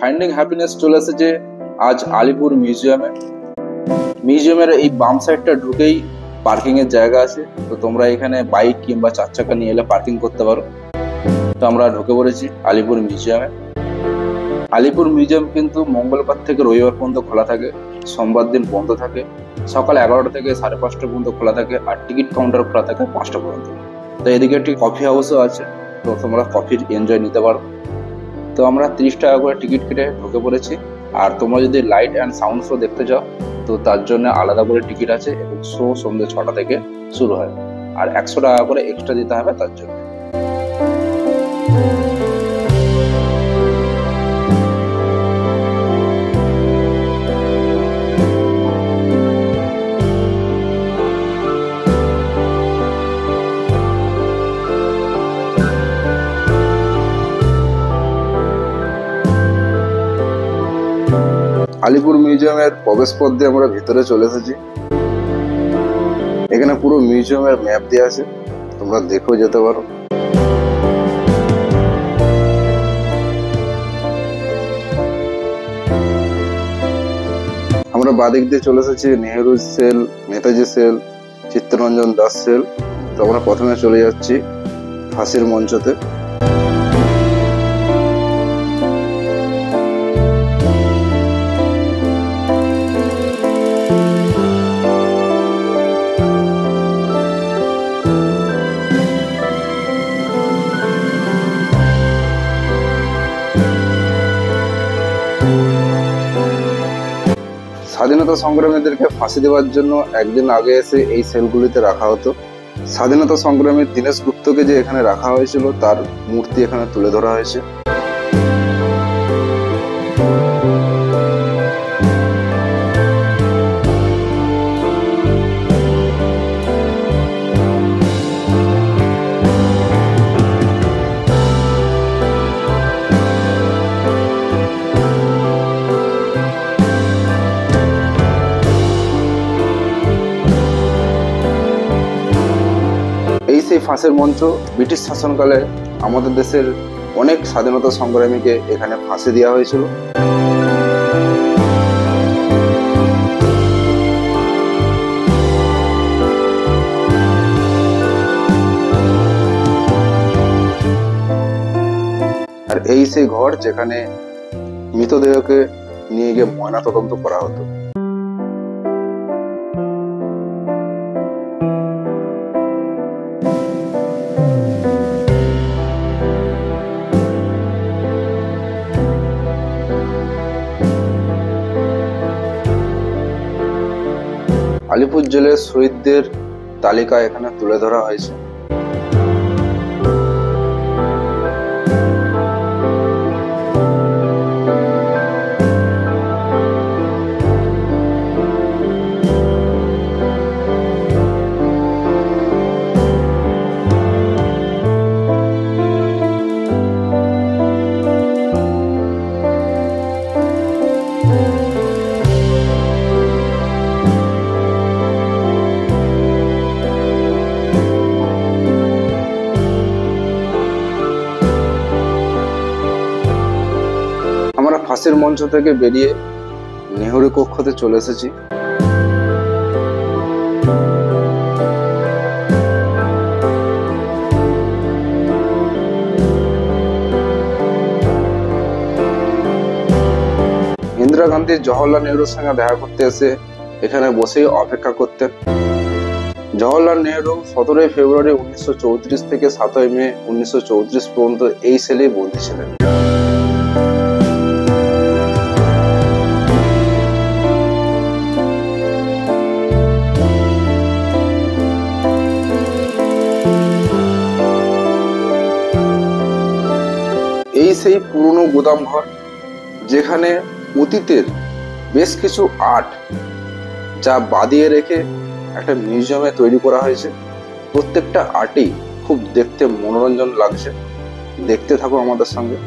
Finding happiness চলে এসেছে আজ আলিপুর মিউজিয়ামে। মিউজিয়ামের এই বাম সাইডটা ঢুকেই পার্কিং এর জায়গা আছে, তো তোমরা এখানে বাইক কিংবা 4 চাকা নিয়ে এলে পার্কিং করতে পারো। তো আমরা ঢুকে পড়েছি আলিপুর মিউজিয়ামে। আলিপুর মিউজিয়াম কিন্তু মঙ্গলবার থেকে রবিবার পর্যন্ত খোলা থাকে, সোমবার দিন বন্ধ থাকে। সকাল 11টা থেকে 5:30 পর্যন্ত খোলা থাকে, আর টিকিট কাউন্টার খোলা থাকে 5টা পর্যন্ত। তো এদিকে একটি কফি হাউসও আছে, তো তোমরা কফির এনজয় নিতে পারো। তো আমরা 30 টাকা করে টিকিট কেটে ঢুকে পড়েছি। আর তোমরা যদি লাইট অ্যান্ড সাউন্ড শো দেখতে চাও তো তার জন্য আলাদা করে টিকিট আছে, এবং শো সন্ধ্যে 6টা থেকে শুরু হয়, আর 100 টাকা করে এক্সট্রা দিতে হবে তার জন্য। আলিপুর মিউজিয়ামের প্রবেশ পথ দিয়ে আমরা ভিতরে চলে এসেছি। এখানে পুরো মিউজিয়ামের ম্যাপ দেওয়া আছে, তোমরা দেখেও যেতে পারো। আমরা বাদিক দিয়ে চলে এসেছি Nehru cell, Netaji cell, Chittaranjan Das cell. তো আমরা প্রথমে চলে যাচ্ছি ফাঁসির মঞ্চতে। স্বাধীনতা সংগ্রামীদেরকে ফাঁসি দেওয়ার জন্য একদিন আগে এসে এই সেলগুলিতে রাখা হতো। স্বাধীনতা সংগ্রামী দীনেশ গুপ্তকে যে এখানে রাখা হয়েছিল তার মূর্তি এখানে তুলে ধরা হয়েছে। সেই ফাঁসের মঞ্চ ব্রিটিশ শাসনকালে আমাদের দেশের অনেক স্বাধীনতা সংগ্রামীকে এখানে ফাঁসি দেওয়া হয়েছিল। আর এই সেই ঘর যেখানে মৃতদেহকে নিয়ে গিয়ে ময়না তদন্ত করা হতো। আলিপুর জেলের শহীদদের তালিকা এখানে তুলে ধরা হয়েছে। ফাঁসির মঞ্চ থেকে বেরিয়ে নেহেরু কক্ষতে চলে এসেছি। ইন্দিরা গান্ধী জওহরলাল নেহরুর সঙ্গে দেখা করতে এসে এখানে বসেই অপেক্ষা করতেন। জওহরলাল নেহরু 17 ফেব্রুয়ারি 1934 থেকে 7 মে 1934 পর্যন্ত এই সেলেই বন্দী ছিলেন। এই সেই পুরনো গোদাম ঘর যেখানে অতীতের বেশ কিছু আর্ট যা বাঁধিয়ে রেখে একটা মিউজিয়ামে তৈরি করা হয়েছে। প্রত্যেকটা আর্টই খুব দেখতে মনোরঞ্জন লাগছে। দেখতে থাকো আমাদের সঙ্গে।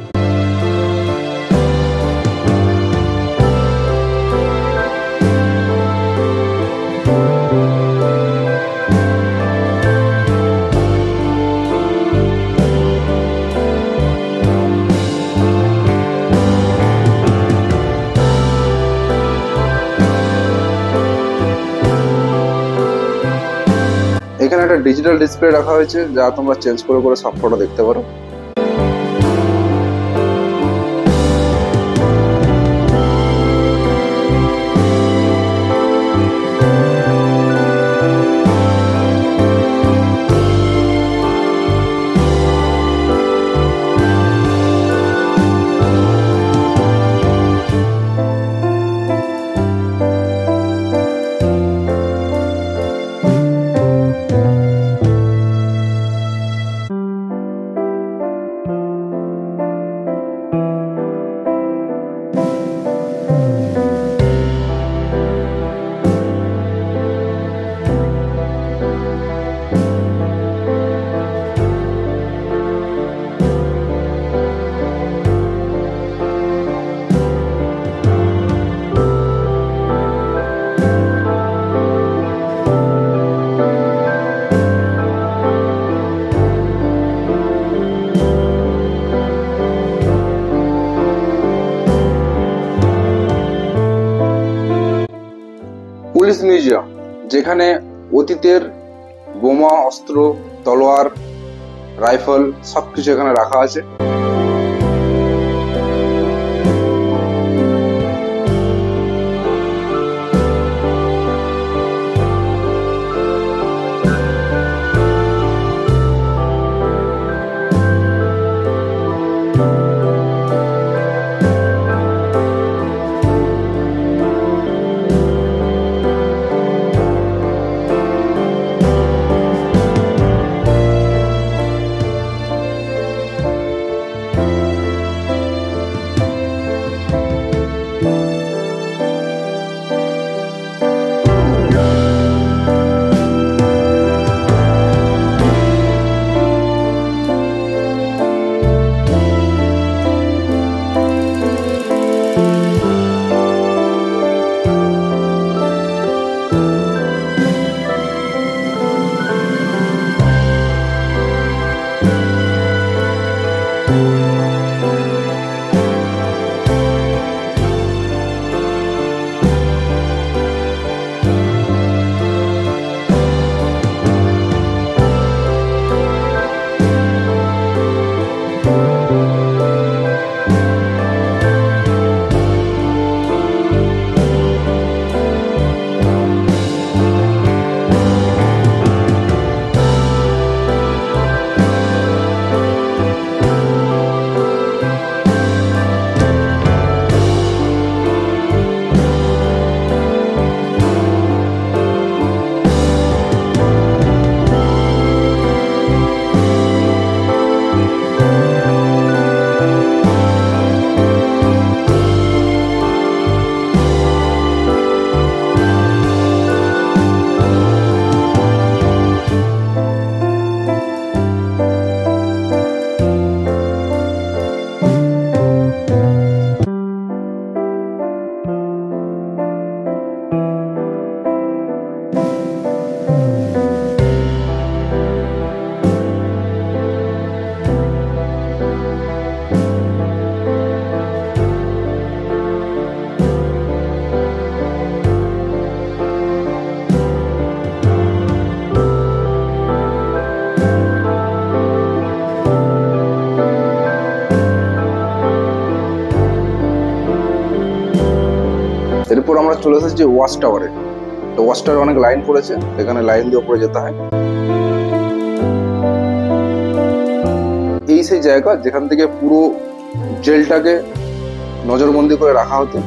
একটা ডিজিটাল ডিসপ্লে রাখা হয়েছে, যা তোমরা চেঞ্জ করে করে সব ফটো দেখতে পারো। পুলিশ মিউজিয়াম, যেখানে অতীতের বোমা, অস্ত্র, তলোয়ার, রাইফেল সবকিছু এখানে রাখা আছে। এরপর আমরা চলে এসেছি ওয়াচ টাওয়ারে। তো ওয়াচ টাওয়ারে অনেক লাইন পড়েছে, এখানে লাইন দিয়ে উপরে যেতে হয়। এই সেই জায়গা যেখান থেকে পুরো জেলটাকে নজরবন্দি করে রাখা হতো।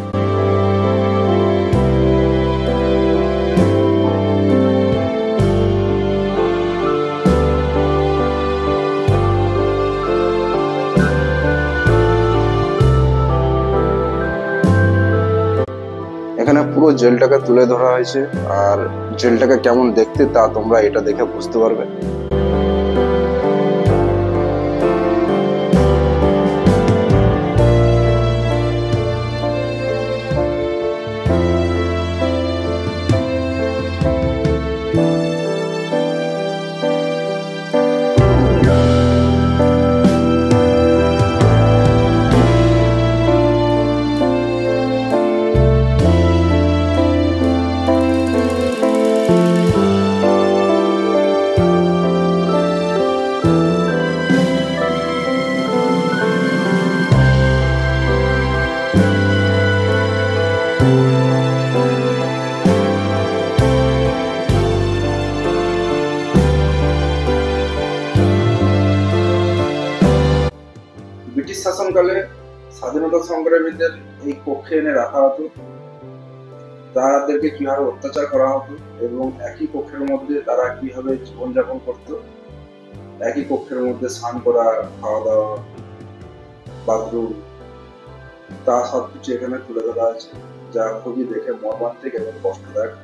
এখানে পুরো জেলটাকে তুলে ধরা হয়েছে, আর জেলটাকে কেমন দেখতে তা তোমরা এটা দেখে বুঝতে পারবে। সংগ্রামীদের এই কক্ষে এনে রাখা হতো, তাদেরকে কিভাবে অত্যাচার করা হতো এবং একই কক্ষের মধ্যে তারা কিভাবে জীবনযাপন করত, একই কক্ষের মধ্যে স্নান করা, খাওয়া দাওয়া, বাথরুম, তা সবকিছু এখানে তুলে ধরা আছে, যা খুবই দেখে মর্মান্তিক এবং কষ্টদায়ক।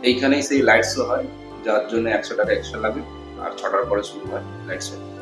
এইখানেই সেই লাইট শো হয়, যার জন্য 100 টাকা এক্সট্রা লাগে, আর 6টার পরে শুরু হয় লাইট শো।